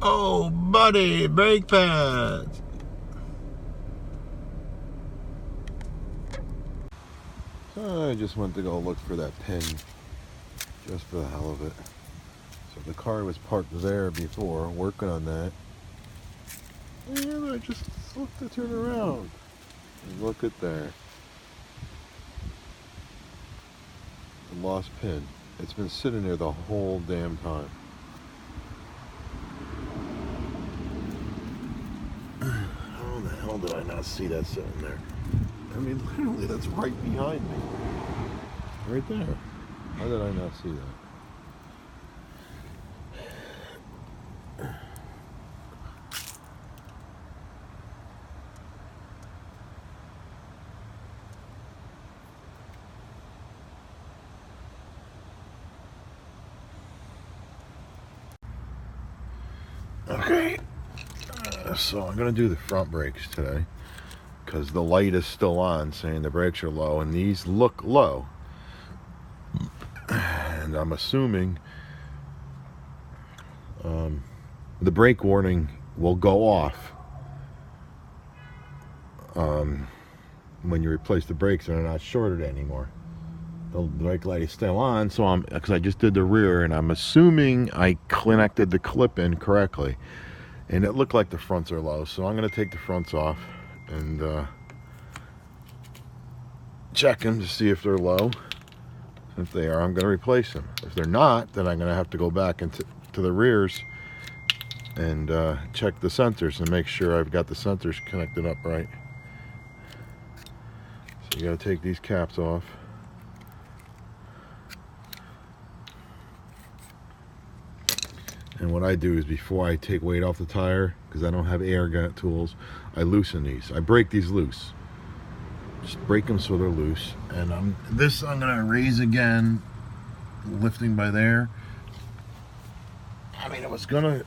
Oh, buddy, brake pads. So I just went to go look for that pin, just for the hell of it. So the car was parked there before, working on that. And I just looked to turn around. And look at there. The lost pin. It's been sitting there the whole damn time. How the hell did I not see that sitting there? I mean, literally, that's right behind me. Right there. How did I not see that? Okay. So I'm going to do the front brakes today because the light is still on saying the brakes are low, and these look low. And I'm assuming the brake warning will go off when you replace the brakes and they're not shorted anymore. The brake light is still on, so because I just did the rear, and I'm assuming I connected the clip in correctly, and it looked like the fronts are low. So I'm going to take the fronts off and check them to see if they're low. If they are, I'm going to replace them. If they're not, then I'm going to have to go back into the rears and check the sensors and make sure I've got the sensors connected up right. So you got to take these caps off. And what I do is, before I take weight off the tire, because I don't have air gun tools, I loosen these. I break these loose. Just break them so they're loose. And I'm gonna raise again, lifting by there. I mean, I was gonna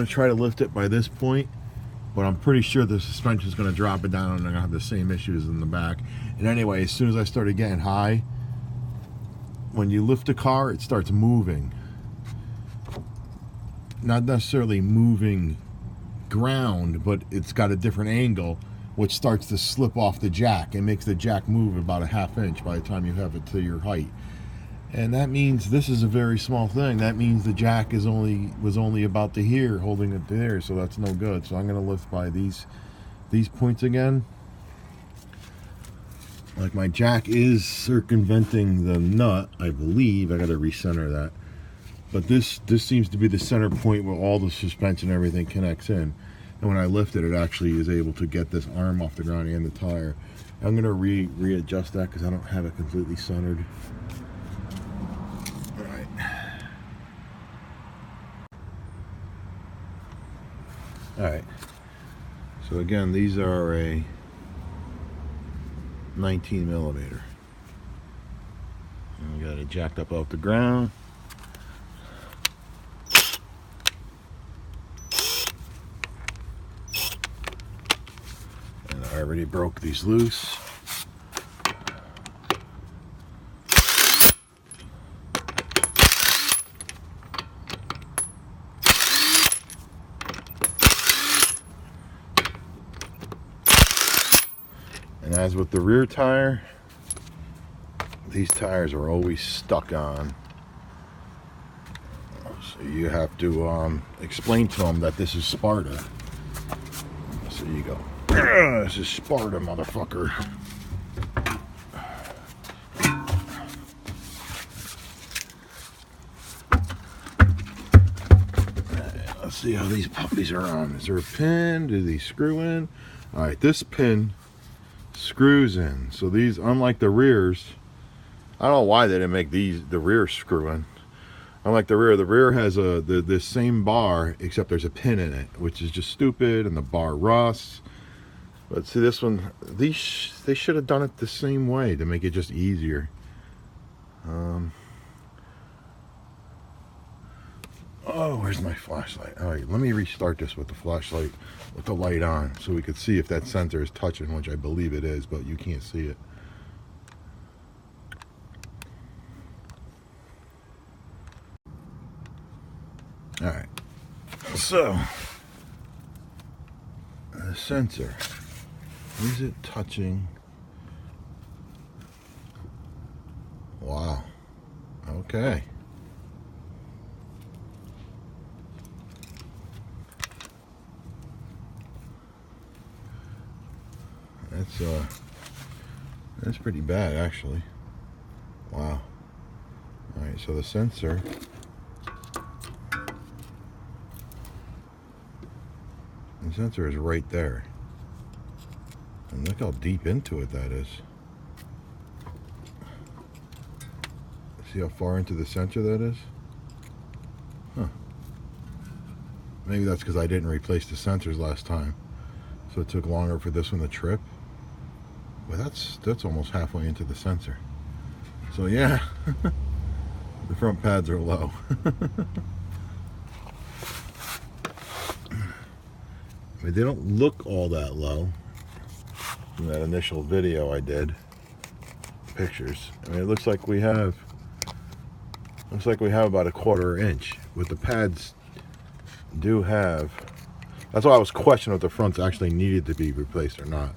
try to lift it by this point, but I'm pretty sure the suspension is gonna drop it down, and I'm gonna have the same issues in the back. And anyway, as soon as I started getting high, when you lift the car, it starts moving. Not necessarily moving ground, but it's got a different angle, which starts to slip off the jack and makes the jack move about a ½ inch by the time you have it to your height. And that means this is a very small thing. That means the jack was only about to here, holding it there, so that's no good. So I'm going to lift by these points again. Like, my jack is circumventing the nut, I believe. I got to recenter that. But this seems to be the center point where all the suspension and everything connects in. And when I lift it, it actually is able to get this arm off the ground and the tire. I'm going to readjust that because I don't have it completely centered. All right. All right. So again, these are a 19 millimeter. And we got it jacked up off the ground. I already broke these loose. And as with the rear tire, these tires are always stuck on. So you have to explain to them that this is Sparta. So you go, this is Sparta, motherfucker. Let's see how these puppies are on. Is there a pin? Do these screw in? All right, this pin screws in. So these, unlike the rears, I don't know why they didn't make the rear screw in. Unlike the rear has the same bar, except there's a pin in it, which is just stupid, and the bar rusts. But see, this one, they should have done it the same way to make it just easier. Oh, where's my flashlight? All right, let me restart this with the flashlight, with the light on, so we could see if that sensor is touching, which I believe it is, but you can't see it. All right. So, the sensor, is it touching? Wow. Okay. That's pretty bad, actually. Wow. All right, so the sensor is right there. And look how deep into it that is. See how far into the sensor that is? Huh. Maybe that's because I didn't replace the sensors last time. So it took longer for this one to trip. But that's almost halfway into the sensor. So yeah, the front pads are low. I mean, they don't look all that low in that initial video I did. Pictures. I mean, it looks like we have about a 1/4 inch. But the pads do have. That's why I was questioning if the fronts actually needed to be replaced or not.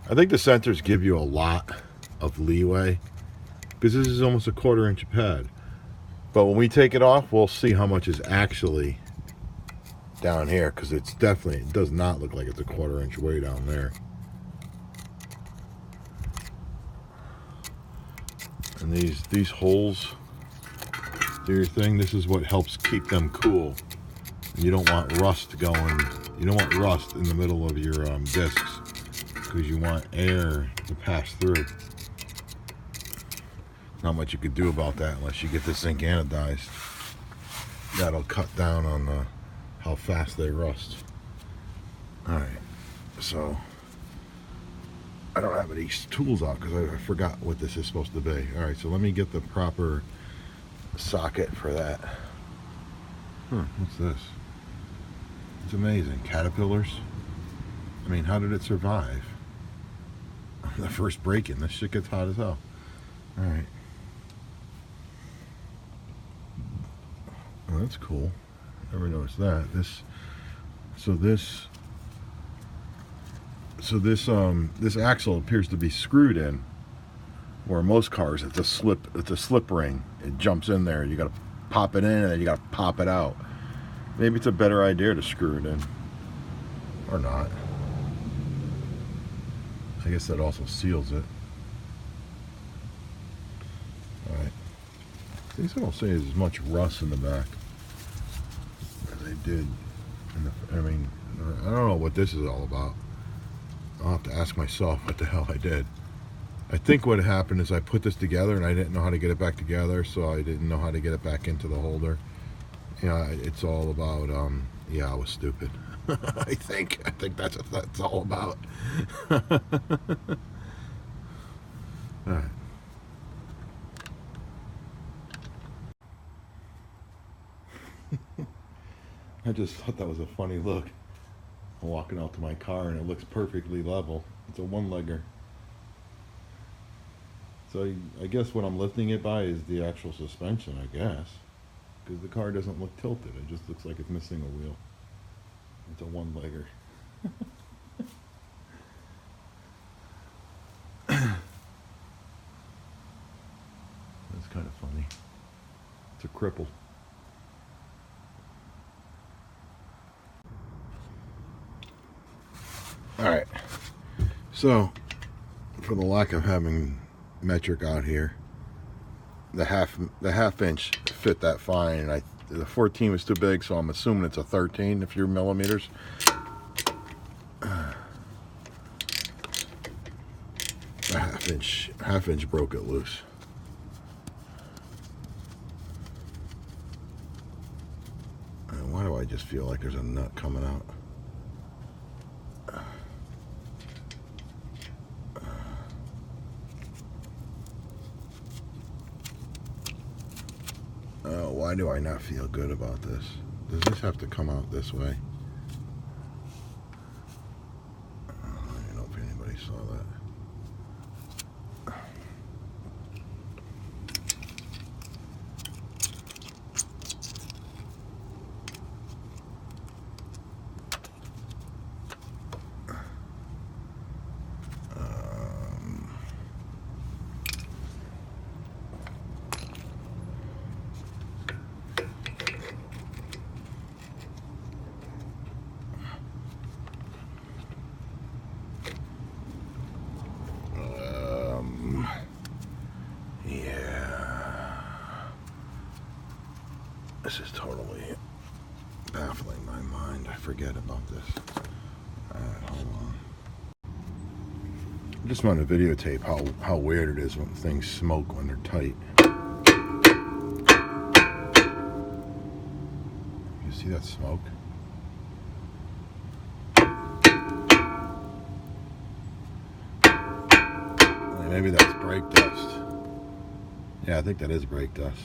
I think the sensors give you a lot of leeway because this is almost a 1/4 inch pad. But when we take it off, we'll see how much is actually down here, because it does not look like it's a 1/4 inch way down there. And these holes do your thing. This is what helps keep them cool. And you don't want rust going. You don't want rust in the middle of your discs, because you want air to pass through. Not much you could do about that unless you get this zinc anodized. That'll cut down on how fast they rust. Alright, so I don't have these tools out because I forgot what this is supposed to be. Alright, so let me get the proper socket for that. What's this? It's amazing. Caterpillars. I mean, how did it survive? The first break-in, this shit gets hot as hell. Alright. Oh, that's cool. Never noticed that. This axle appears to be screwed in, where most cars it's a slip ring. It jumps in there. You gotta pop it in and then you gotta pop it out. Maybe it's a better idea to screw it in. Or not. I guess that also seals it. Alright. At least I don't say there's as much rust in the back as they did in the, I mean, I don't know what this is all about. I'll have to ask myself what the hell I did. I think what happened is I put this together and I didn't know how to get it back together, so I didn't know how to get it back into the holder. Yeah, it's all about, yeah, I was stupid. I think that's what that's all about. Alright. I just thought that was a funny look. I'm walking out to my car and it looks perfectly level. It's a one-legger. So I guess what I'm lifting it by is the actual suspension, I guess. Because the car doesn't look tilted. It just looks like it's missing a wheel. It's a one-legger. That's kind of funny. It's a cripple. Alright. So, for the lack of having metric out here, the half inch fit that fine, and the 14 was too big, so I'm assuming it's a 13 if you're millimeters. The half inch broke it loose. And why do I just feel like there's a nut coming out? Oh, why do I not feel good about this? Does this have to come out this way? I don't even know if anybody saw that. This is totally baffling my mind. I forget about this. Alright, hold on. I just want to videotape how weird it is when things smoke when they're tight. You see that smoke? Maybe that's brake dust. Yeah, I think that is brake dust.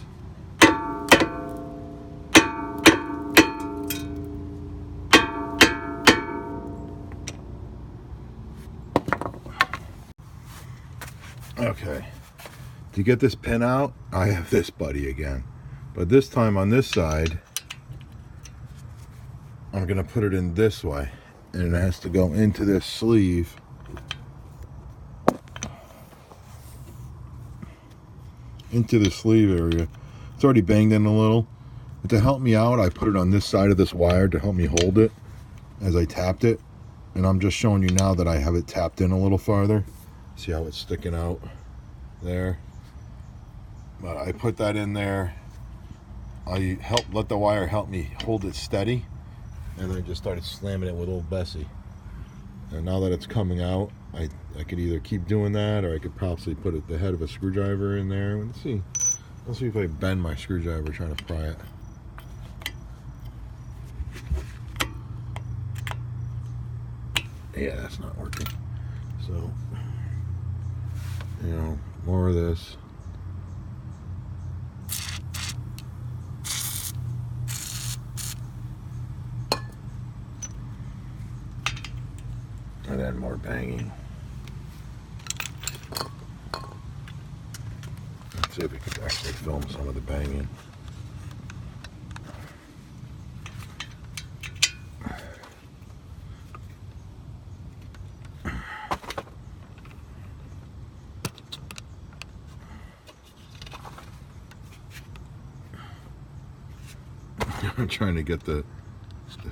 Okay, to get this pin out, I have this buddy again. But this time on this side, I'm gonna put it in this way. And it has to go into this sleeve. Into the sleeve area. It's already banged in a little. But to help me out, I put it on this side of this wire to help me hold it as I tapped it. And I'm just showing you now that I have it tapped in a little farther. See how it's sticking out there? But I put that in there. I let the wire help me hold it steady. And then I just started slamming it with old Bessie. And now that it's coming out, I could either keep doing that, or I could possibly put the head of a screwdriver in there. Let's see if I bend my screwdriver trying to pry it. Yeah, that's not working. So, you know, more of this. And then more banging. Let's see if we can actually film some of the banging. I'm trying to get the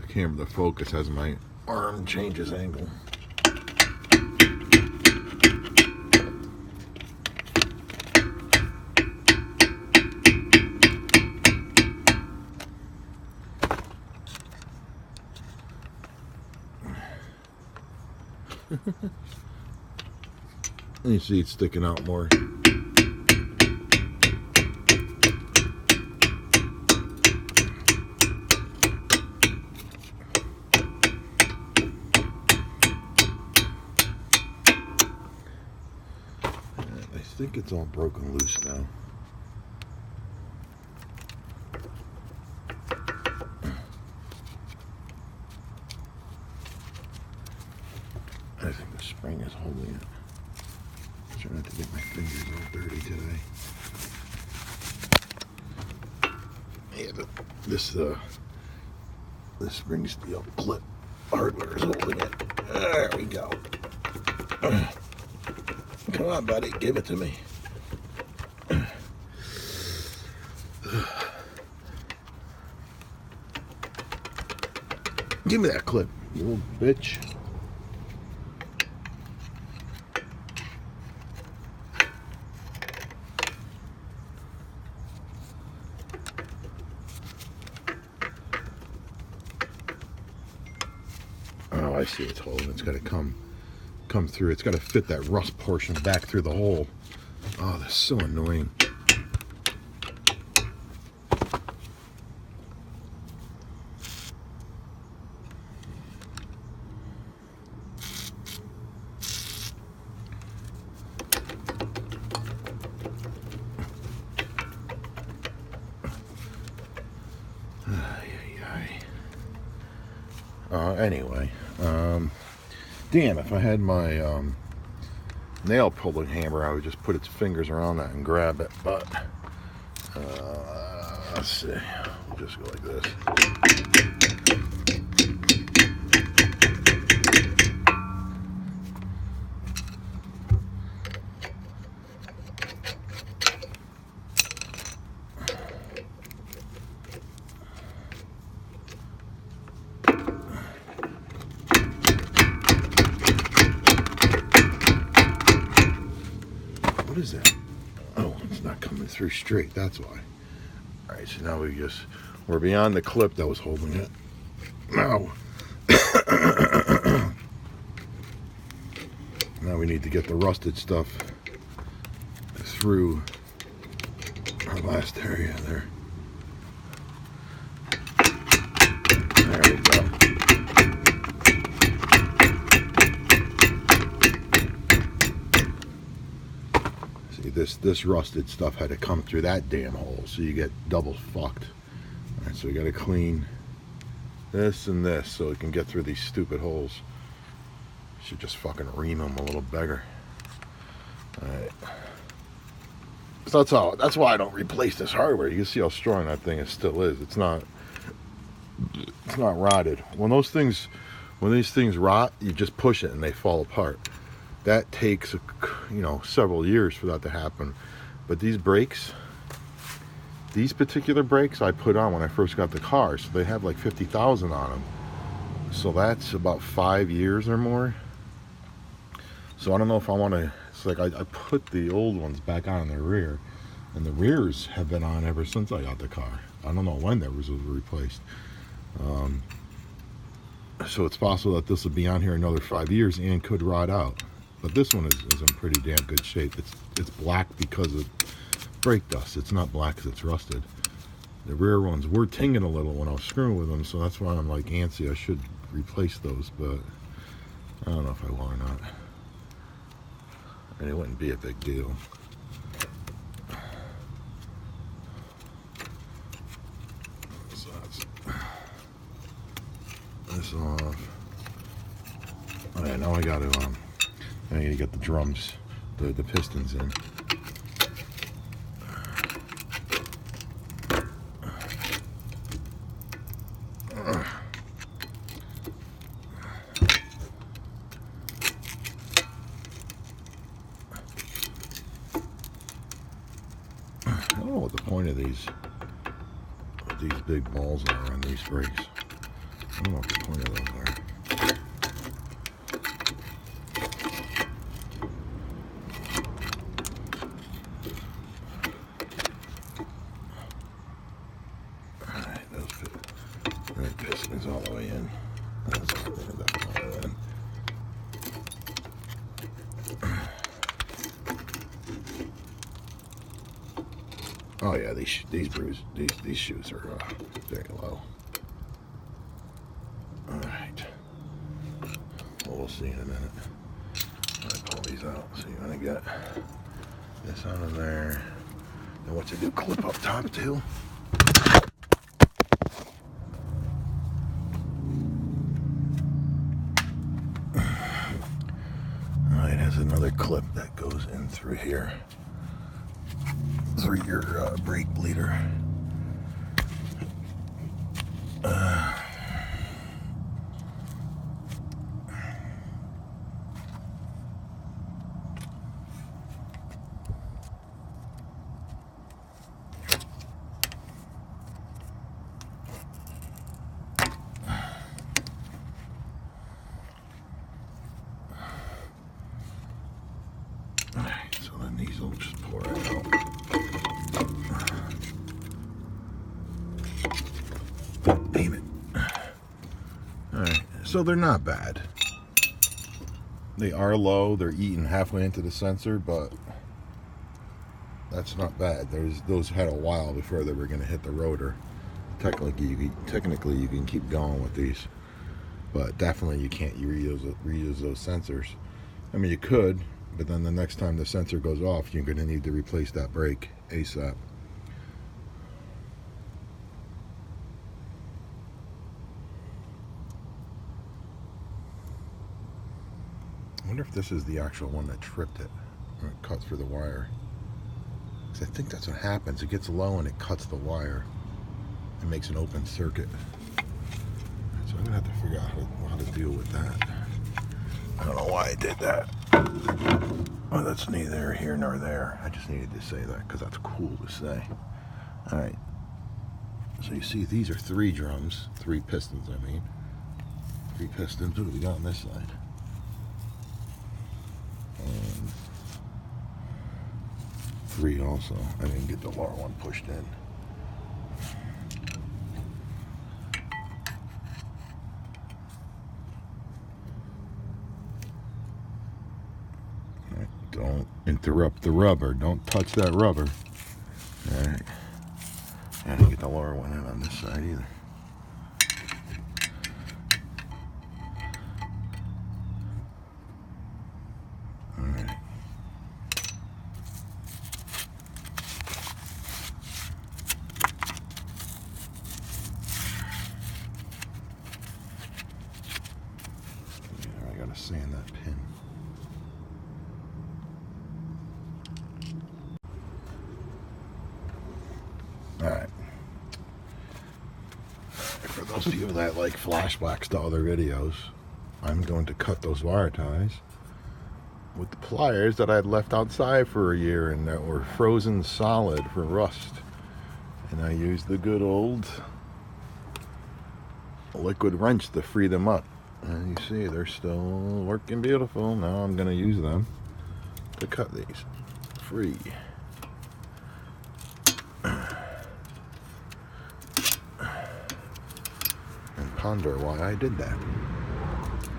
camera, the focus as my arm changes angle. And you see it's sticking out more. I think it's all broken loose now. I think the spring is holding it. I'm trying not to get my fingers all dirty today. Yeah, but this spring steel clip hardware is holding it. There we go. Come on, buddy, give it to me. Give me that clip, you little bitch. Oh, I see it's holding. It's got to come through. It's got to fit that rust portion back through the hole. Oh, that's so annoying. Anyway, damn, if I had my nail pulling hammer, I would just put its fingers around that and grab it, but let's see, we'll just go like this. What is that? Oh, it's not coming through straight, that's why. Alright, so now we just We're beyond the clip that was holding it. Now, now we need to get the rusted stuff through our last area there. There we go. See, this rusted stuff had to come through that damn hole, so you get double fucked. All right, so we got to clean this and this so it can get through these stupid holes. Should just fucking ream them a little bigger. All right. So that's why I don't replace this hardware. You can see how strong that thing still is. It's not rotted. When these things rot, you just push it and they fall apart. That takes, you know, several years for that to happen. But these brakes, these particular brakes I put on when I first got the car, so they have like 50,000 on them. So that's about 5 years or more. So I don't know if I want to. It's like I put the old ones back on in the rear, and the rears have been on ever since I got the car. I don't know when that was replaced. So it's possible that this will be on here another 5 years and could rot out. But this one is in pretty damn good shape. It's black because of brake dust. It's not black because it's rusted. The rear ones were tinging a little when I was screwing with them, so that's why I'm like antsy. I should replace those, but I don't know if I will or not. And it wouldn't be a big deal. So that's this off. All right, now I got to get the drums, the pistons in. I don't know what the point of these big balls are on these brakes. I don't know what the point of those are. Alright, that piston is all the way in. That's all the way in. Oh yeah, these shoes are very low. All right, well, we'll see in a minute. I'm gonna pull these out. So you're gonna get this out of there. And what to do? Clip up top too. All right, there's another clip that goes in through here. Through your brake bleeder. Alright, so then these will just pour it out. Damn it. Alright, so they're not bad. They are low, they're eating halfway into the sensor, but that's not bad. Those had a while before they were going to hit the rotor. Technically you can keep going with these, but definitely you can't reuse those sensors. I mean, you could, but then the next time the sensor goes off, you're going to need to replace that brake ASAP. I wonder if this is the actual one that tripped it, or it cut through the wire. Because I think that's what happens. It gets low and it cuts the wire. It makes an open circuit. So I'm going to have to figure out how to deal with that. I don't know why I did that. Oh, that's neither here nor there. I just needed to say that because that's cool to say. Alright. So you see these are 3 drums. 3 pistons, I mean. 3 pistons. What do we got on this side? And 3 also. I didn't get the lower one pushed in. Don't interrupt the rubber. Don't touch that rubber. Alright. I didn't get the lower one in on this side either. Alright. I gotta sand that pin. Alright. For those of you that like flashbacks to other videos, I'm going to cut those wire ties with the pliers that I had left outside for a year and that were frozen solid for rust. And I used the good old liquid wrench to free them up. And you see they're still working beautiful. Now I'm going to use them to cut these free. And ponder why I did that.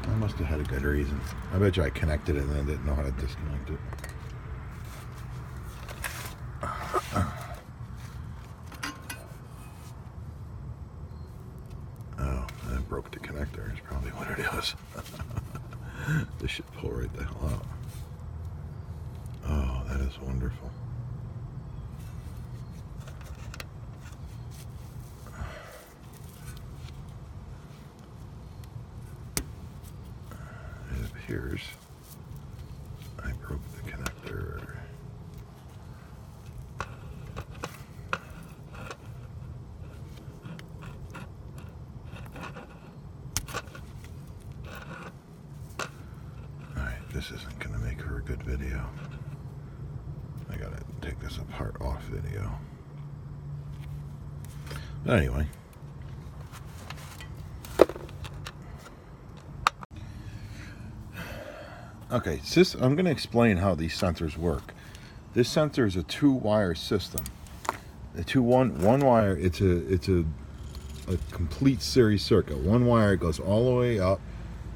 I must have had a good reason. I bet you I connected it and I didn't know how to disconnect it. Oh, I broke the connector is probably what it is. This should pull right the hell out. Oh, that is wonderful. Appears I broke the connector. Alright, this isn't going to make for a good video. I gotta take this apart off video. But anyway. Okay, so I'm going to explain how these sensors work. This sensor is a 2-wire system. The one wire, it's a complete series circuit. One wire goes all the way up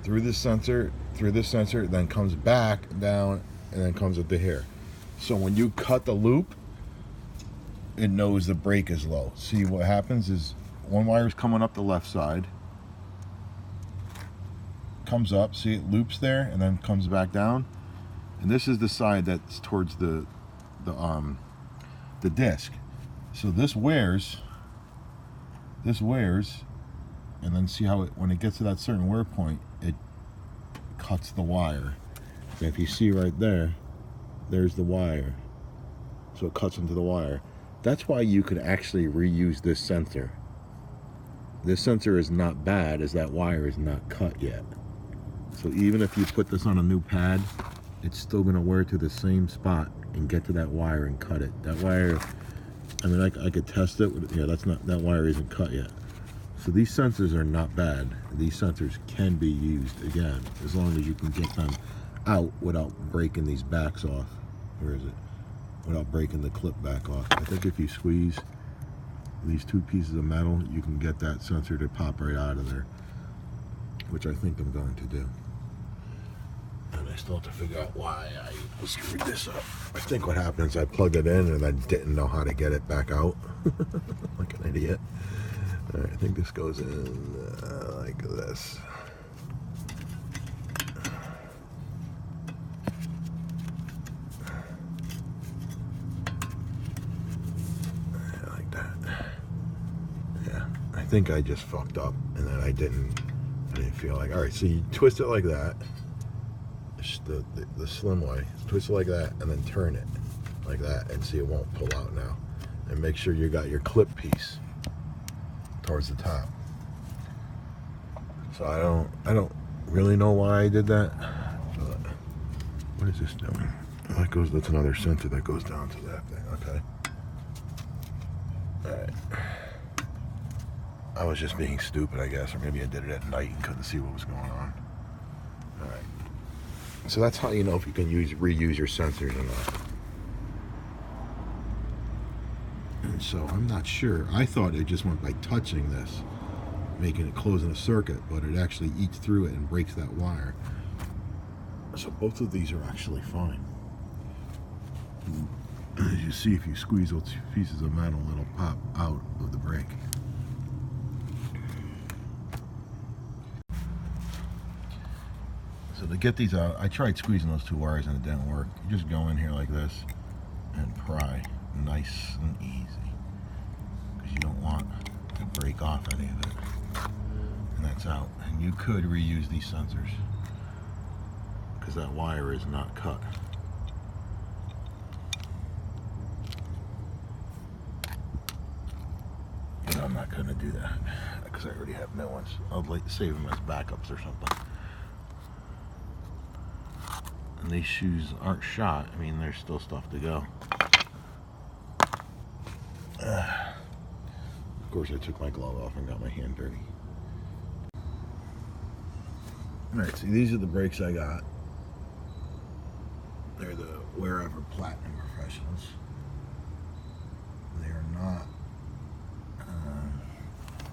through this sensor, then comes back down, and then comes up to here. So when you cut the loop, it knows the brake is low. See, what happens is one wire is coming up the left side, comes up, see it loops there, and then comes back down. And this is the side that's towards the disc. So this wears, and then see how it, when it gets to that certain wear point, it cuts the wire. And if you see right there, there's the wire. So it cuts into the wire. That's why you could actually reuse this sensor. This sensor is not bad as that wire is not cut yet. So even if you put this on a new pad, it's still going to wear to the same spot and get to that wire and cut it. That wire, I mean, I could test it. Yeah, that wire isn't cut yet. So these sensors are not bad. These sensors can be used again, as long as you can get them out without breaking these backs off. Where is it? Without breaking the clip back off. I think if you squeeze these two pieces of metal, you can get that sensor to pop right out of there, which I think I'm going to do. And I still have to figure out why I screwed this up. I think what happened is I plugged it in and I didn't know how to get it back out. Like an idiot. All right, I think this goes in like this. Like that. Yeah, I think I just fucked up and then I didn't feel like, all right, so you twist it like that. The slim way, twist it like that and then turn it like that and see it won't pull out now. And make sure you got your clip piece towards the top. So I don't really know why I did that, but what is this doing? That's another sensor that goes down to that thing. Okay. Alright. I was just being stupid, I guess, or maybe I did it at night and couldn't see what was going on. Alright. So that's how you know if you can reuse your sensors or not. And so I'm not sure. I thought it just went by touching this, making it closing a circuit, but it actually eats through it and breaks that wire. So both of these are actually fine. As you see, if you squeeze those pieces of metal, it'll pop out of the brake. So to get these out, I tried squeezing those two wires and it didn't work. You just go in here like this and pry nice and easy, because you don't want to break off any of it. And that's out. And you could reuse these sensors, because that wire is not cut. And I'm not going to do that because I already have new ones. I'll save them as backups or something. And these shoes aren't shot. I mean, there's still stuff to go. Of course, I took my glove off and got my hand dirty. Alright, see, these are the brakes I got. They're the Wherever Platinum Professionals. They are not,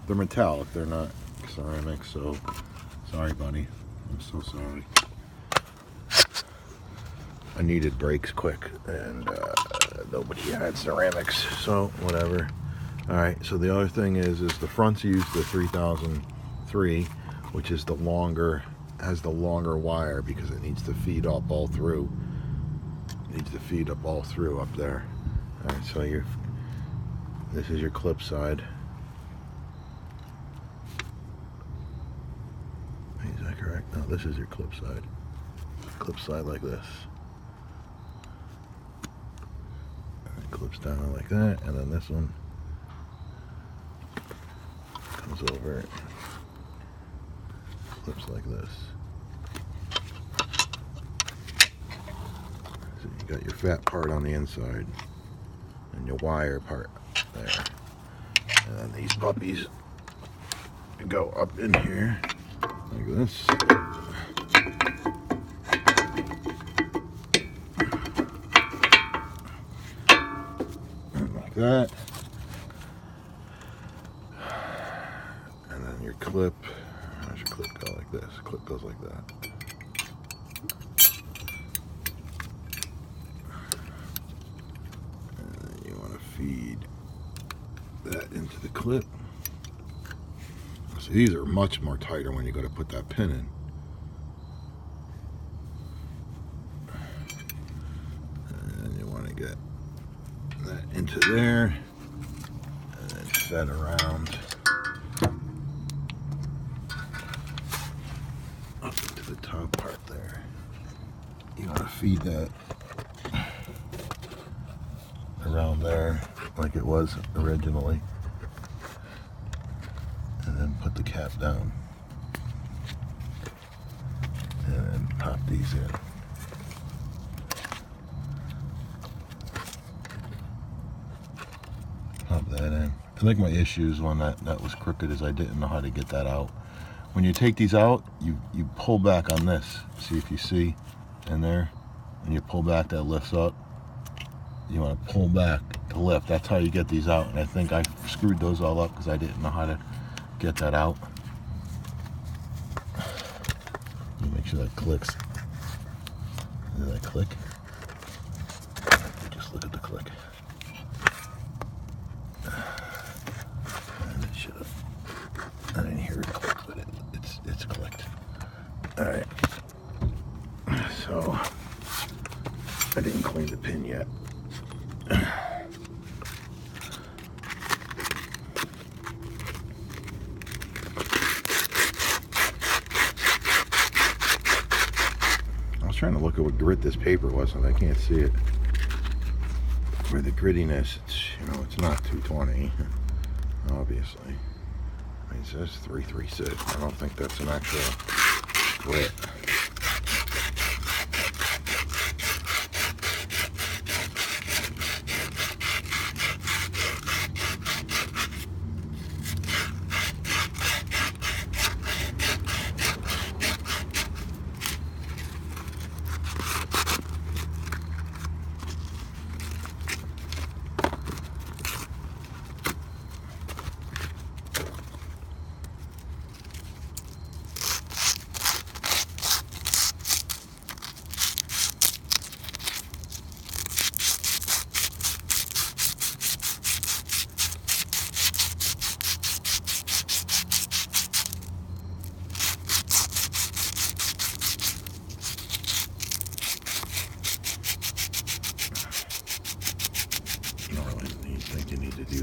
they're metallic, they're not ceramic, so sorry, buddy. I'm so sorry. I needed brakes quick, and nobody had ceramics, so whatever. Alright, so the other thing is the fronts use the 3003, which is the longer, has the longer wire, because it needs to feed up all through. It needs to feed up all through up there. Alright, so this is your clip side. Is that correct? No, this is your clip side. Clip side like this. And it clips down like that, and then this one comes over, clips like this. So you got your fat part on the inside and your wire part there. And then these puppies go up in here like this. And like that. And then your clip, how's your clip go like this? Clip goes like that. And then you want to feed that into the clip. So these are much more tighter when you go to put that pin in. And you want to get that into there and then fed around up into the top part there. You want to feed that around there like it was originally, and then put the cap down and then pop these in. Pop that in. I think my issues when that was crooked is I didn't know how to get that out. When you take these out, you pull back on this. See if you see in there. When you pull back, that lifts up. You want to pull back to lift. That's how you get these out. And I think I screwed those all up because I didn't know how to get that out. Make sure that clicks. Did that click? Just look at the click. And it should have. I didn't hear it click, but it's clicked. All right. So I didn't clean the pin yet. Trying to look at what grit this paper was, and I can't see it. Where the grittiness, it's not 220, obviously. I mean, it says 336. I don't think that's an actual grit.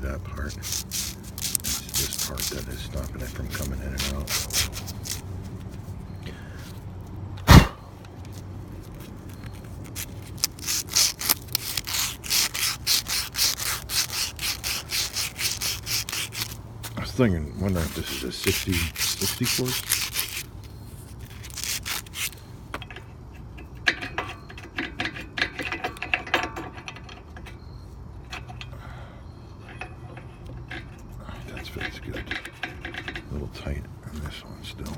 that part. It's this part that is stopping it from coming in and out. I was wondering if this is a 60 course. Fits good. A little tight on this one still.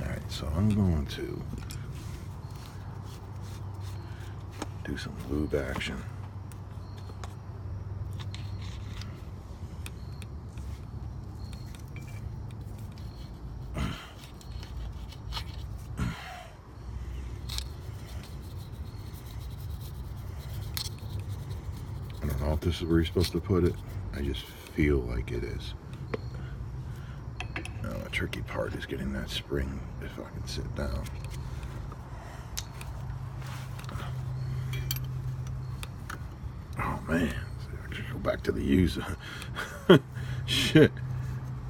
Alright, so I'm going to do some lube action. I don't know if this is where you're supposed to put it. I just feel like it is. Now the tricky part is getting that spring if I can sit down. Oh man, I should go back to the user. Shit.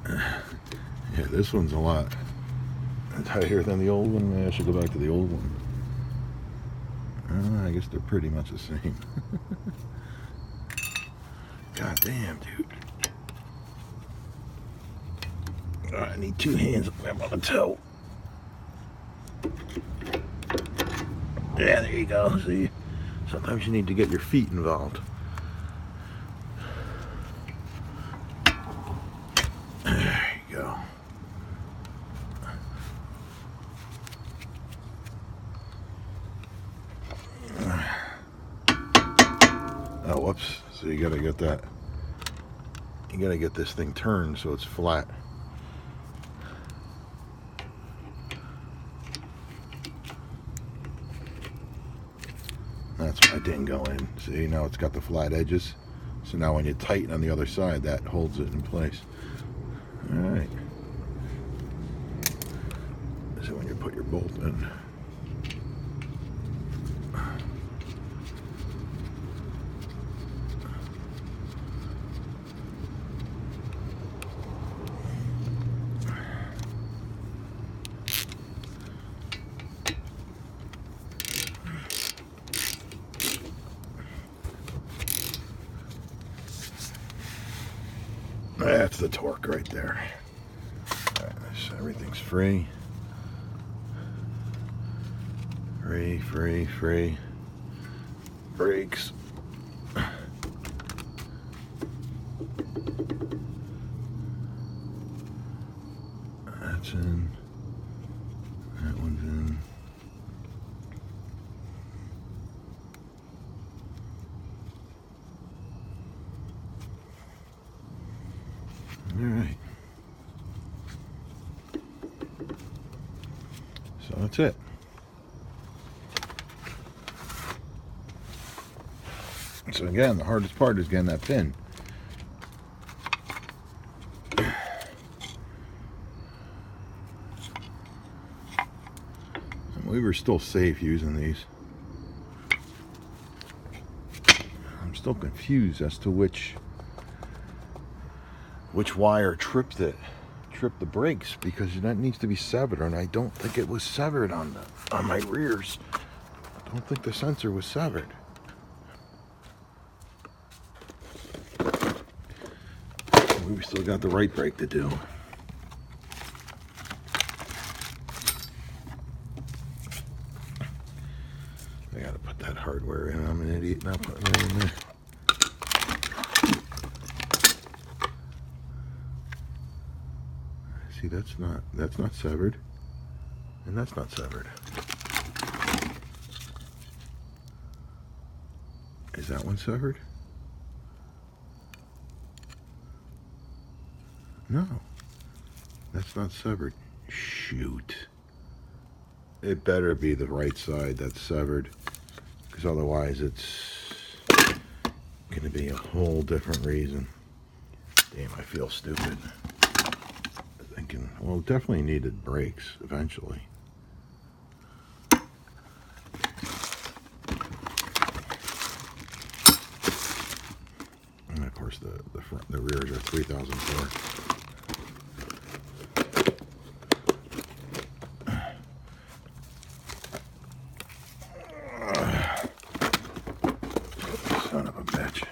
Yeah, this one's a lot tighter than the old one. Maybe I should go back to the old one. I guess they're pretty much the same. God damn, dude. I need two hands to grab on the toe. Yeah, there you go. See, sometimes you need to get your feet involved. There you go. Oh, whoops. So you gotta get that. You gotta get this thing turned so it's flat. That's why it didn't go in. See, now it's got the flat edges. So now when you tighten on the other side, that holds it in place. Alright. So when you put your bolt in. That's the torque right there. All right, so everything's free. Free. Brakes. That's in. That one's in. All right. So that's it. So again, the hardest part is getting that pin. And we were still safe using these. I'm still confused as to which wire tripped the brakes, because that needs to be severed, and I don't think it was severed on my rears. I don't think the sensor was severed. We still got the right brake to do. I gotta put that hardware in. I'm an idiot not putting it in there. See, that's not severed, and that's not severed. Is that one severed? No, that's not severed. Shoot. It better be the right side that's severed, because otherwise it's gonna be a whole different reason. Damn, I feel stupid. Thinking, Well, it definitely needed brakes eventually. And of course the front, the rears are 3004. Son of a bitch.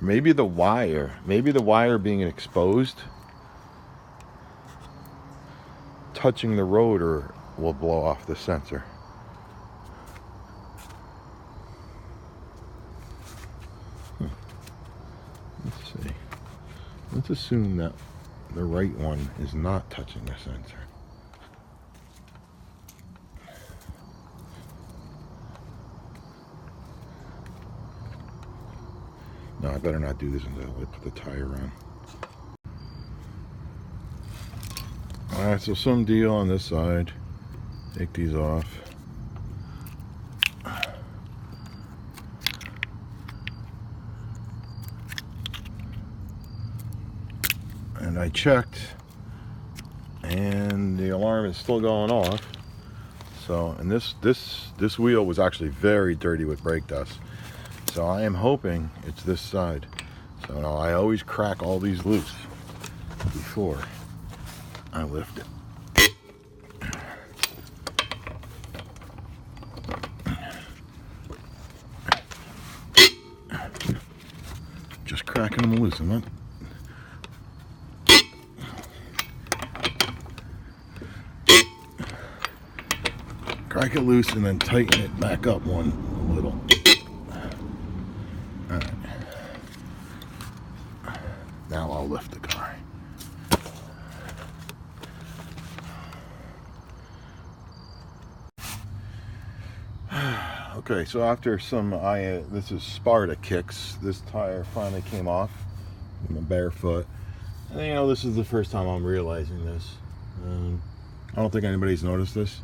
Maybe the wire being exposed, touching the rotor will blow off the sensor. Let's see. Let's assume that the right one is not touching the sensor. No, I better not do this until I put the tire on. Alright, so some deal on this side. Take these off. And I checked, and the alarm is still going off. So, and this wheel was actually very dirty with brake dust. So I am hoping it's this side. So now I always crack all these loose before I lift it. Just cracking them loose, I'm not. Crack it loose and then tighten it back up one little. Alright. Now I'll lift the car. Okay, so after some, this is Sparta kicks, this tire finally came off with my bare foot. And you know, this is the first time I'm realizing this. I don't think anybody's noticed this.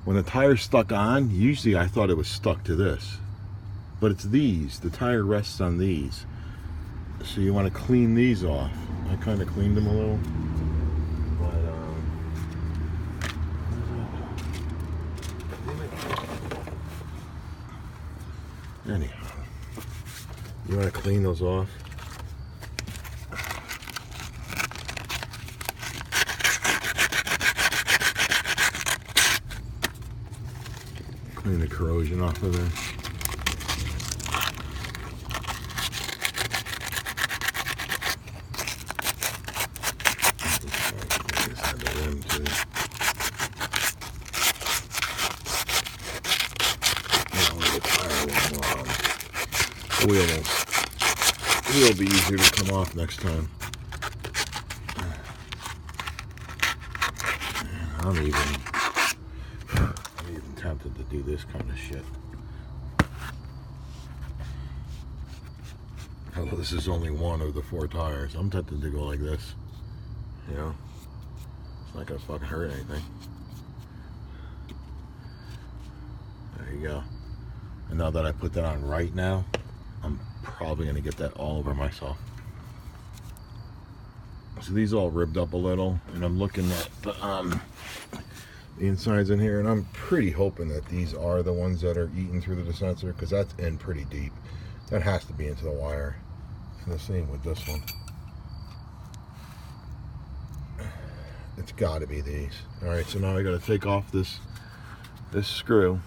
When the tire's stuck on, usually I thought it was stuck to this. But it's these, the tire rests on these. So you want to clean these off. I kind of cleaned them a little. But, anyhow, you want to clean those off. Clean the corrosion off of there. Wheel will be easier to come off next time. I'm even tempted to do this kind of shit. Although this is only one of the 4 tires, I'm tempted to go like this. You know, it's not gonna fucking hurt anything. There you go. And now that I put that on right now, I'm probably gonna get that all over myself. So these all ribbed up a little, and I'm looking at the insides in here, and I'm pretty hoping that these are the ones that are eating through the sensor, because that's in pretty deep. That has to be into the wire. And the same with this one. It's got to be these. All right, so now I got to take off this screw,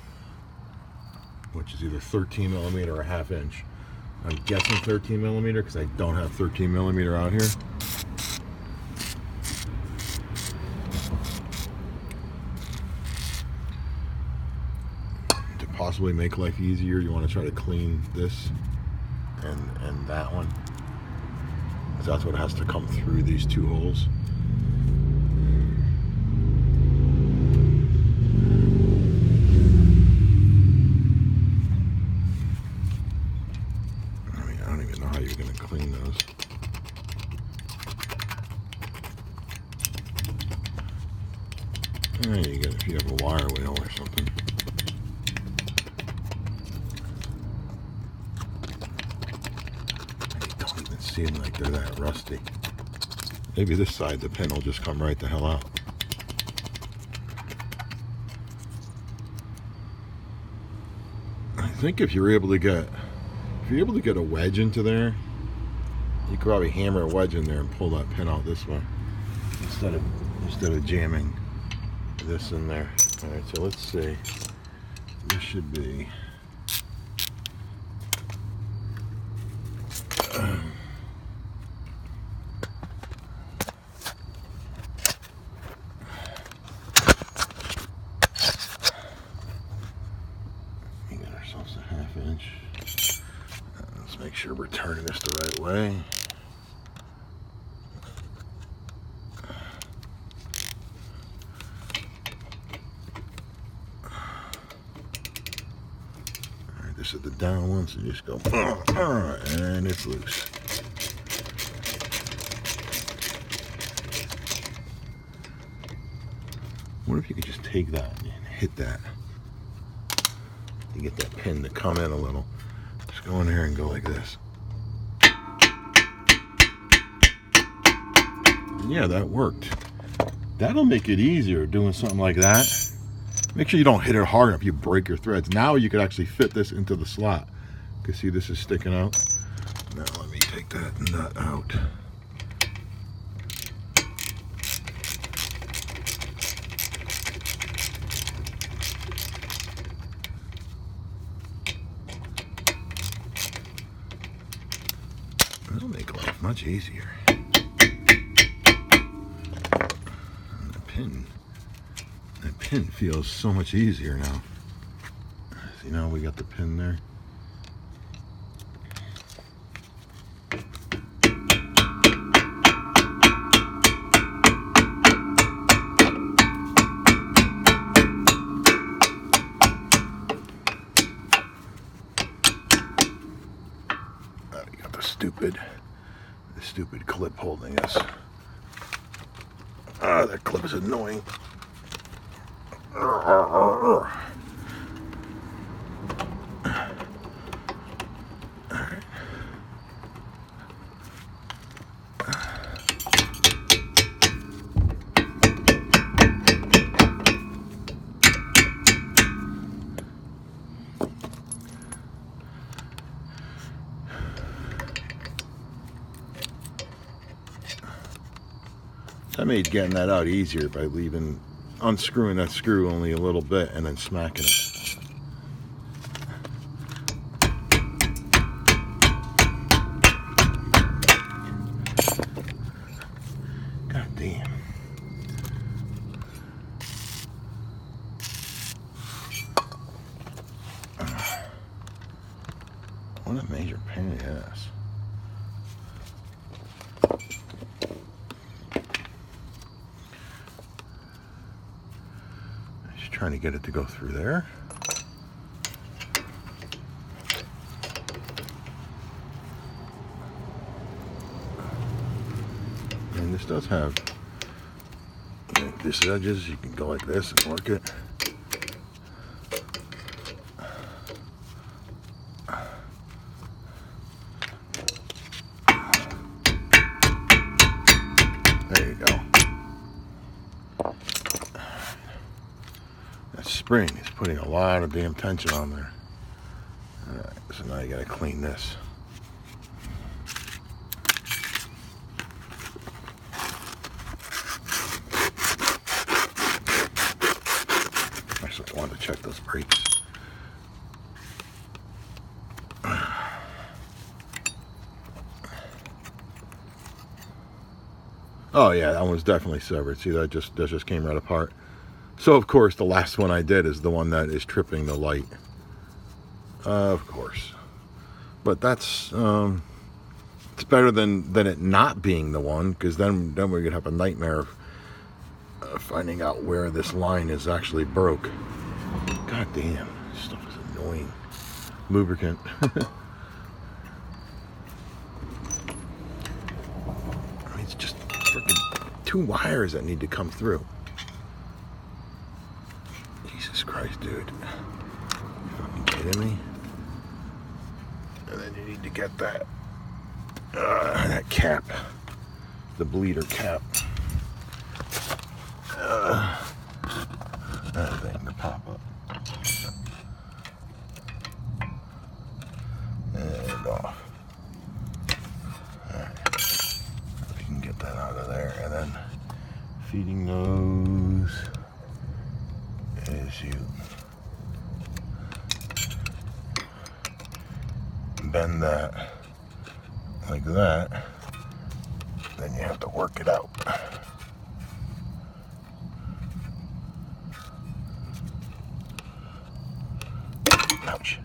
which is either 13 millimeter or a 1/2 inch. I'm guessing 13 millimeter because I don't have 13 millimeter out here. To possibly make life easier, you want to try to clean this and that one, because that's what has to come through these 2 holes. I don't even know how you're going to clean those. There you go, if you have a wire wheel or something. They don't even seem like they're that rusty. Maybe this side, the pin will just come right the hell out. I think if you're able to get a wedge into there, you could probably hammer a wedge in there and pull that pin out this way instead of jamming this in there. All right, so let's see. This should be. We got ourselves a 1/2 inch. Let's make sure we're turning this the right way. This is the down one, so you just go, and it's loose. What if you could just take that and hit that? You get that pin to come in a little. Just go in here and go like this. And yeah, that worked. That'll make it easier doing something like that. Make sure you don't hit it hard enough, you break your threads. Now you could actually fit this into the slot. You can see this is sticking out. Now let me take that nut out. That'll make life much easier. And the pin feels so much easier now. See, now we got the pin there. We got the stupid clip holding us. That clip is annoying. I made getting that out easier by unscrewing that screw only a little bit and then smacking it. God damn. What a major pain in the ass. Trying to get it to go through there. And this does have this edges. You can go like this and work it. There you go. Spring is putting a lot of damn tension on there. Alright, so now you gotta clean this. Actually, I wanted to check those brakes. Oh yeah, that one's definitely severed. See, that just came right apart. So of course the last one I did is the one that is tripping the light. Of course. But that's it's better than it not being the one, because then we're gonna have a nightmare of finding out where this line is actually broke. God damn, this stuff is annoying. Lubricant. I mean, it's just freaking 2 wires that need to come through. Jesus Christ, dude. You fucking kidding me? And then you need to get that cap the bleeder cap. That thing to pop up. And off. Alright. We can get that out of there. And then feeding nose is you bend that like that, then you have to work it out. Ouch.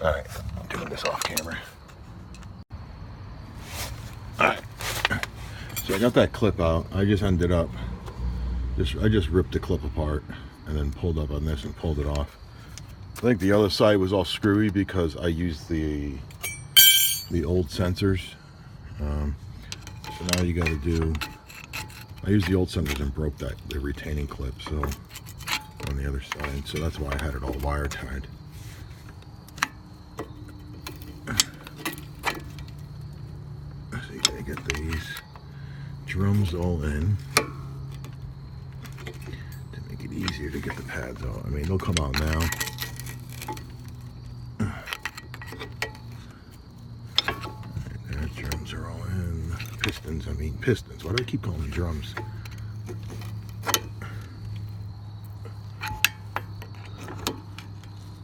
Alright, I'm doing this off camera. Alright, so I got that clip out. I just ended up, I just ripped the clip apart and then pulled up on this and pulled it off. I think the other side was all screwy because I used the old sensors. So now you got to do, I used the old sensors and broke the retaining clip, so on the other side, so that's why I had it all wire tied. So you gotta get these drums all in to make it easier to get the pads out. I mean, they'll come out now. Right, drums are all in. Pistons, why do I keep calling them drums?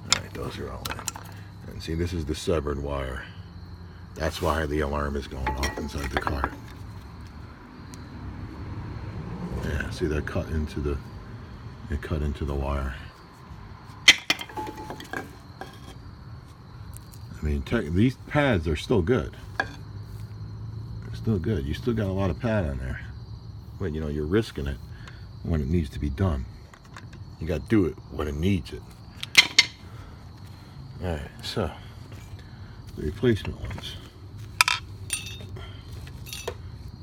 Alright, those are all in. And see, this is the severed wire. That's why the alarm is going off inside the car. Yeah, see that cut into the wire. I mean, these pads are still good. They're still good. You still got a lot of pad on there. But you know, you're risking it when it needs to be done. You got to do it when it needs it. All right, so the replacement ones.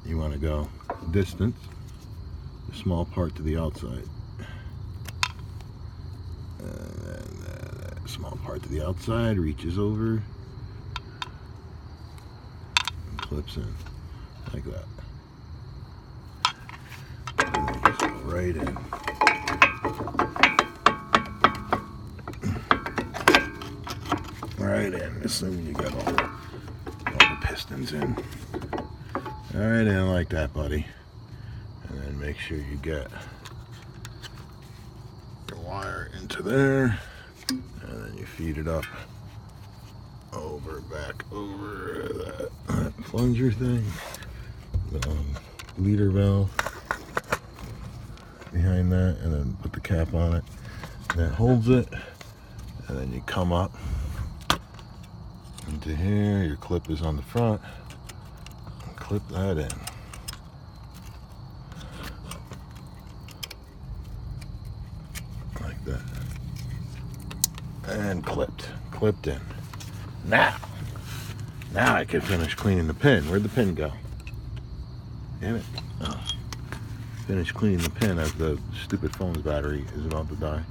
You want to go distance, the small part to the outside. That small part to the outside reaches over and clips in like that. And then just go right in. Right in, assuming you got all the pistons in. Right in like that, buddy. And then make sure you get the wire into there. And then you feed it up back over that plunger thing. The leader valve behind that, and then put the cap on it. And that holds it. And then you come up into here. Your clip is on the front. And clip that in. Like that. And clipped in. Now I can finish cleaning the pin. Where'd the pin go? Damn it. Oh. Finish cleaning the pin as the stupid phone's battery is about to die.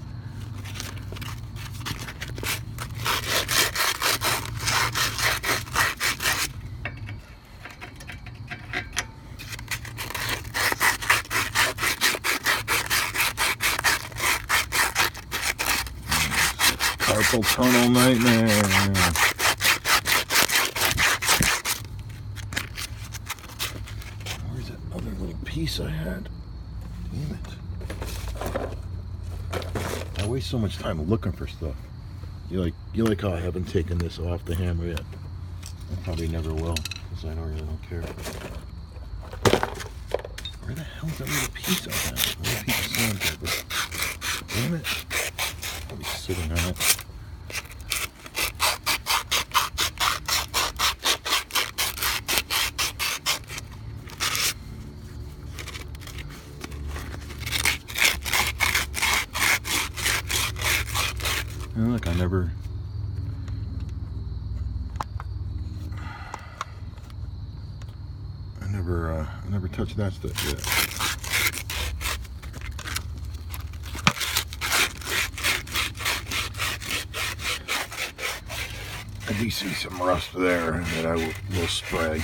Carpal tunnel nightmare. Where's that other little piece I had? Damn it. I waste so much time looking for stuff. You like how I haven't taken this off the hammer yet. I probably never will, because I really don't care. Where the hell's that little piece I had? Little piece of sandpaper. Damn it. I'll be sitting on it. And look, I never touched that stuff yet. do see some rust there that I will spray.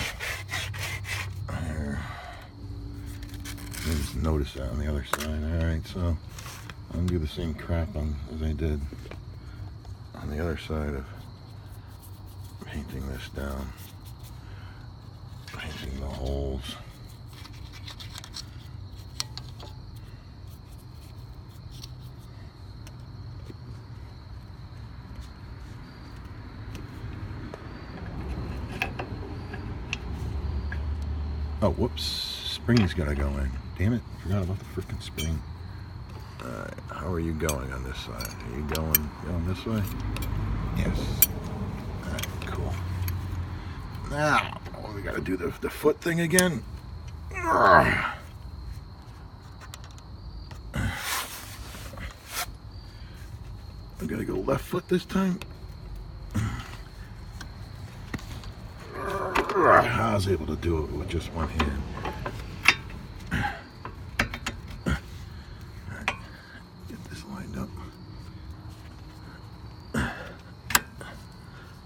I just noticed that on the other side. Alright, so I'm going to do the same crap as I did on the other side of painting this down. Painting the holes. Oh, whoops. Spring's got to go in. Damn it. Forgot about the freaking spring. Alright, how are you going on this side? Are you going this way? Yes. Alright, cool. Now, we got to do the foot thing again. I got to go left foot this time. I was able to do it with just one hand. Get this lined up.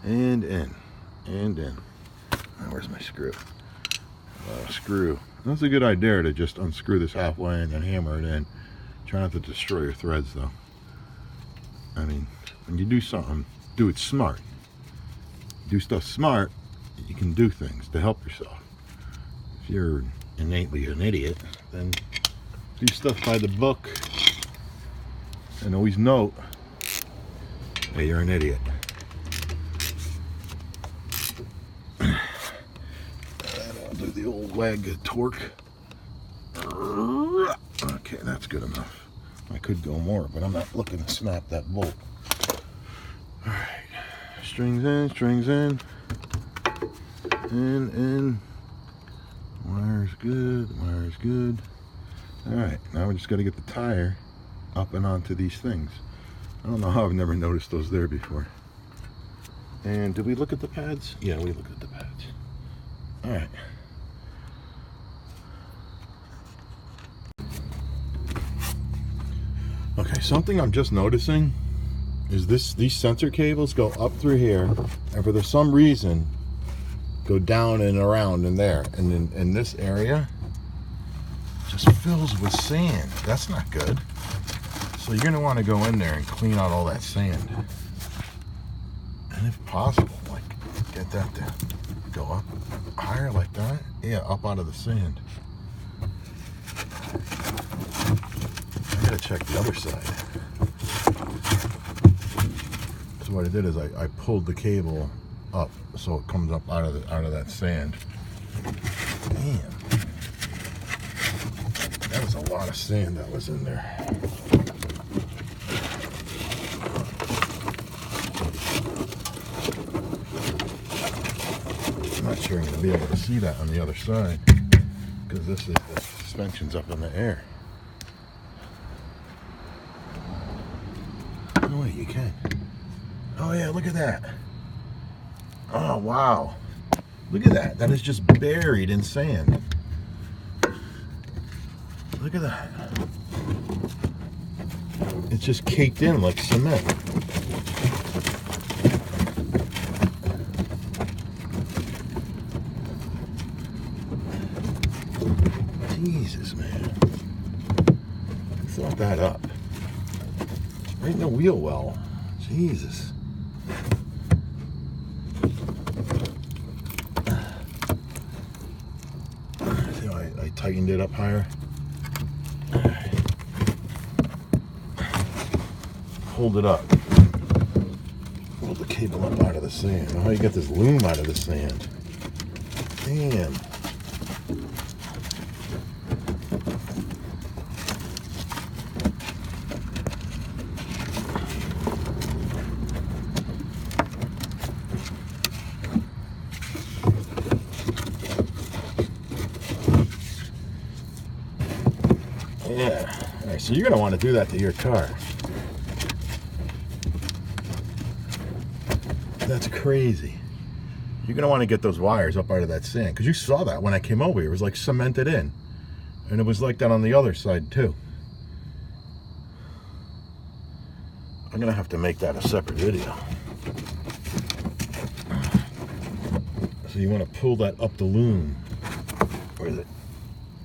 And in. And in. Now, where's my screw? Screw. That's a good idea to just unscrew this halfway and then hammer it in. Try not to destroy your threads though. I mean, when you do something, do it smart. Do stuff smart, you can do things to help yourself. If you're innately an idiot, then do stuff by the book and always note that you're an idiot. I'll do the old wag torque. Okay, that's good enough. I could go more, but I'm not looking to snap that bolt. Alright, strings in, strings in. In. Wire's good, wire's good. Alright, now we just got to get the tire up and onto these things. I don't know how I've never noticed those there before. And did we look at the pads? Yeah, we looked at the pads. Alright. Okay, something I'm just noticing is these sensor cables go up through here, and for some reason go down and around in there, and in this area just fills with sand. That's not good. So you're gonna want to go in there and clean out all that sand, and if possible, like get that to go up higher like that. Yeah, up out of the sand. I gotta check the other side. So what I did is I pulled the cable up so it comes up out of that sand. Damn, that was a lot of sand that was in there. I'm not sure I'm gonna be able to see that on the other side because the suspension's up in the air. Oh wait, you can. Oh yeah, look at that. Oh wow. Look at that. That is just buried in sand. Look at that. It's just caked in like cement. Jesus, man. Throw that up. Right in the wheel well. Jesus. See how I tightened it up higher? Hold it up. Hold the cable up out of the sand. How you get this loom out of the sand? Damn. Yeah. All right, so you're going to want to do that to your car. That's crazy. You're going to want to get those wires up out of that sand, because you saw that when I came over here. It was like cemented in. And it was like that on the other side too. I'm going to have to make that a separate video. So you want to pull that up the loom. Where does it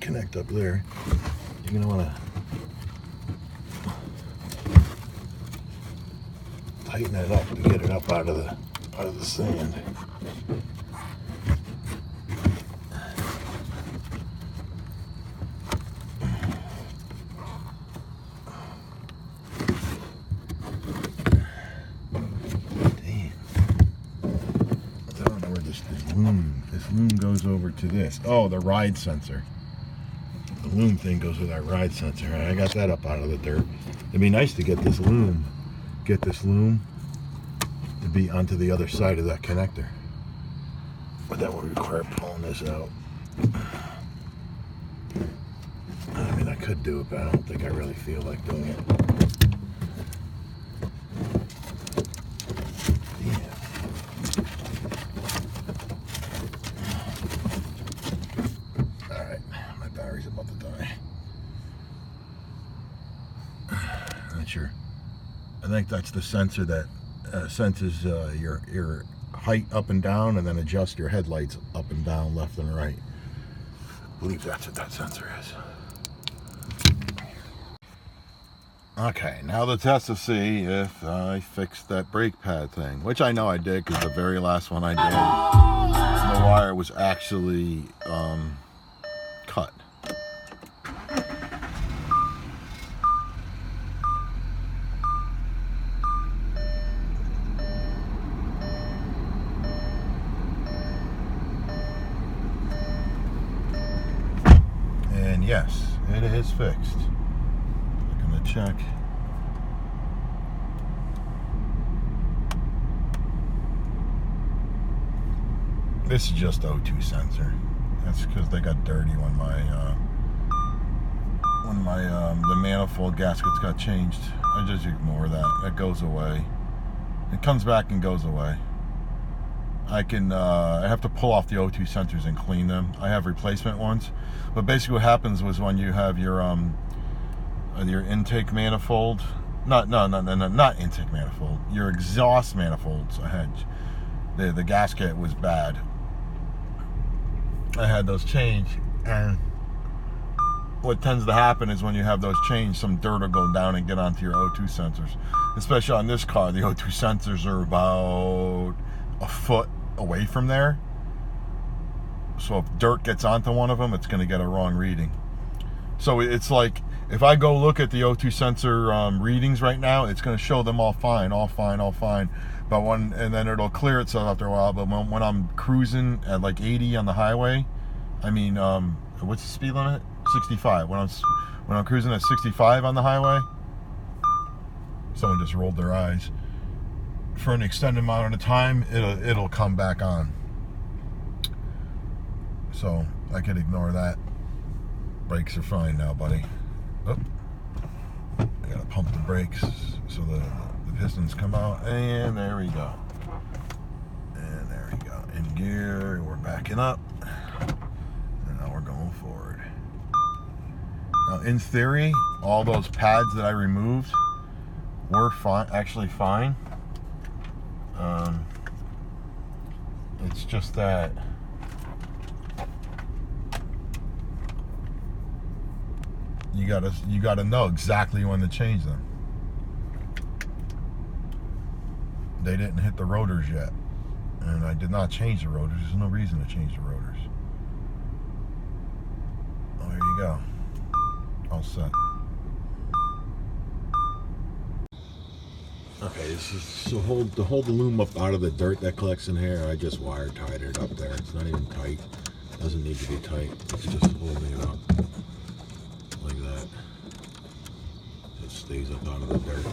connect up there? You're gonna want to tighten that up to get it up out of the sand. This loom goes over to this. Oh, the ride sensor. The loom thing goes with our ride sensor. I got that up out of the dirt. It'd be nice to get this loom to be onto the other side of that connector. But that would require pulling this out. I mean, I could do it, but I don't think I really feel like doing it. I think that's the sensor that senses your height up and down, and then adjusts your headlights up and down, left and right. I believe that's what that sensor is. Okay, now the test to see if I fixed that brake pad thing, which I know I did because the very last one I did, the wire was actually cut. Yes, it is fixed. I'm gonna check. This is just O2 sensor. That's because they got dirty when the manifold gaskets got changed. I just ignore that. That goes away. It comes back and goes away. I have to pull off the O2 sensors and clean them. I have replacement ones, but basically what happens was when you have your intake manifold, not intake manifold, your exhaust manifolds. The gasket was bad. I had those changed, and what tends to happen is when you have those changed, some dirt will go down and get onto your O2 sensors. Especially on this car, the O2 sensors are about a foot away from there, so if dirt gets onto one of them, it's going to get a wrong reading. So it's like if I go look at the O2 sensor readings right now, it's going to show them all fine, but and then it'll clear itself after a while. But when I'm cruising at like 80 on the highway, I mean, what's the speed limit? 65. When I'm cruising at 65 on the highway, someone just rolled their eyes. For an extended amount of time, it'll come back on. So I could ignore that. Brakes are fine now, buddy. Oh, I gotta pump the brakes so the pistons come out, and there we go. And there we go. In gear, we're backing up, and now we're going forward. Now, in theory, all those pads that I removed were actually fine. It's just that you gotta know exactly when to change them. They didn't hit the rotors yet, and I did not change the rotors. There's no reason to change the rotors. Oh, there you go. All set. Okay, this is to hold the loom up out of the dirt that collects in here. I just wire tied it up there. It's not even tight. It doesn't need to be tight. It's just holding it up like that. It stays up out of the dirt.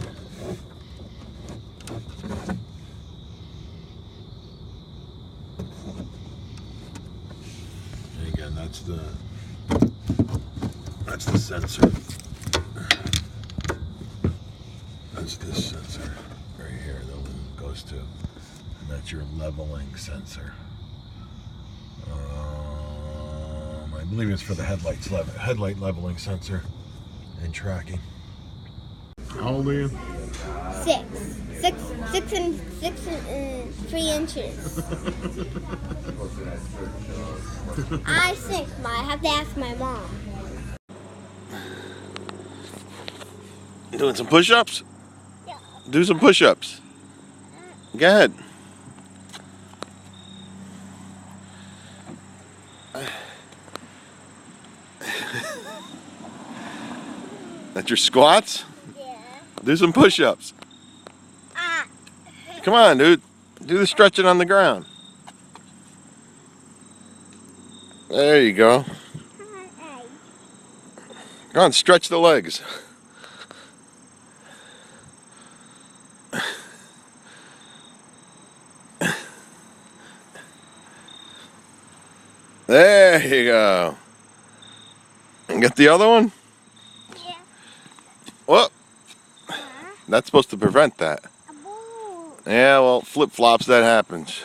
And again, that's the sensor. That's this sensor right here the loom goes to. And that's your leveling sensor. I believe it's for the headlight leveling sensor and tracking. How old are you? Six and 3 inches. I think I have to ask my mom. Doing some push-ups? Yeah. Do some push-ups. Go ahead. That's your squats? Yeah. Do some push-ups. Come on, dude. Do the stretching on the ground. There you go. Come on, stretch the legs. There you go. And get the other one? Yeah. Well, that's supposed to prevent that. Yeah, well, flip-flops, that happens.